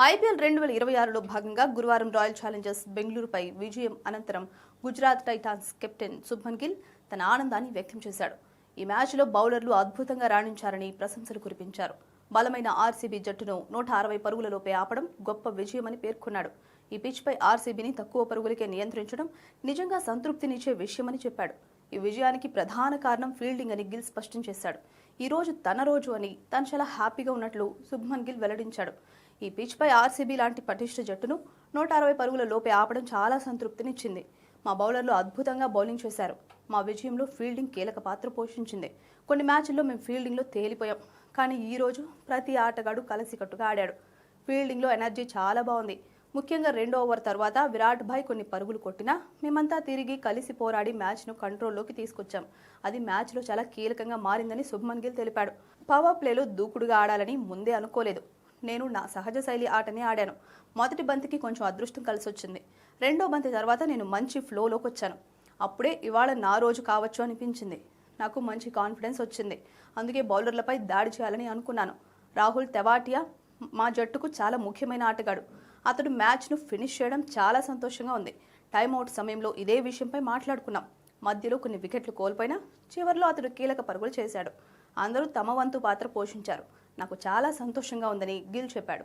IPL 2026లో భాగంగా గురువారం royal Challengers బెంగళూరుపై విజయం అనంతరం గుజరాత్ టైటాన్స్ కెప్టెన్ శుభ్మన్ గిల్ తన ఆనందాన్ని వ్యక్తం చేశాడు. ఈ మ్యాచ్లో బౌలర్లు అద్భుతంగా రాణించారని ప్రశంసలు కురిపించారు. బలమైన ఆర్సీబీ జట్టును 160 పరుగులలోపే ఆపడం గొప్ప విజయమని పేర్కొన్నాడు. ఈ పిచ్పై ఆర్సీబీని తక్కువ పరుగులకే నియంత్రించడం నిజంగా సంతృప్తినిచ్చే విషయమని చెప్పాడు. ఈ విజయానికి ప్రధాన కారణం ఫీల్డింగ్ అని గిల్ స్పష్టం చేశాడు. ఈ రోజు తన రోజు అని తాను చాలా హ్యాపీగా ఉన్నట్లు శుభ్మన్ గిల్ వెల్లడించాడు. ఈ పిచ్పై ఆర్సీబీ లాంటి పటిష్ట జట్టును 160 పరుగుల లోపే ఆపడం చాలా సంతృప్తినిచ్చింది. మా బౌలర్లు అద్భుతంగా బౌలింగ్ చేశారు. మా విజయంలో ఫీల్డింగ్ కీలక పాత్ర పోషించింది. కొన్ని మ్యాచ్ల్లో మేము ఫీల్డింగ్లో తేలిపోయాం, కానీ ఈ రోజు ప్రతి ఆటగాడు కలిసికట్టుగా ఆడాడు. ఫీల్డింగ్లో ఎనర్జీ చాలా బాగుంది. ముఖ్యంగా రెండో ఓవర్ తర్వాత విరాట్ భాయ్ కొన్ని పరుగులు కొట్టినా మేమంతా తిరిగి కలిసి పోరాడి మ్యాచ్ను కంట్రోల్లోకి తీసుకొచ్చాం. అది మ్యాచ్లో చాలా కీలకంగా మారిందని శుభ్మన్ గిల్ తెలిపాడు. పవర్ ప్లేలో దూకుడుగా ఆడాలని ముందే అనుకోలేదు. నేను నా సహజ శైలి ఆటనే ఆడాను. మొదటి బంతికి కొంచెం అదృష్టం కలిసొచ్చింది. రెండో బంతి తర్వాత నేను మంచి ఫ్లోలోకి వచ్చాను. అప్పుడే ఇవాళ నా రోజు కావచ్చు అనిపించింది. నాకు మంచి కాన్ఫిడెన్స్ వచ్చింది. అందుకే బౌలర్లపై దాడి చేయాలని అనుకున్నాను. రాహుల్ తెవాటియా మా జట్టుకు చాలా ముఖ్యమైన ఆటగాడు. అతడు మ్యాచ్ను ఫినిష్ చేయడం చాలా సంతోషంగా ఉంది. టైమ్అవుట్ సమయంలో ఇదే విషయంపై మాట్లాడుకున్నాం. మధ్యలో కొన్ని వికెట్లు కోల్పోయినా చివరిలో అతడు కీలక పరుగులు చేశాడు. అందరూ తమ వంతు పాత్ర పోషించారు. నాకు చాలా సంతోషంగా ఉందని గిల్ చెప్పాడు.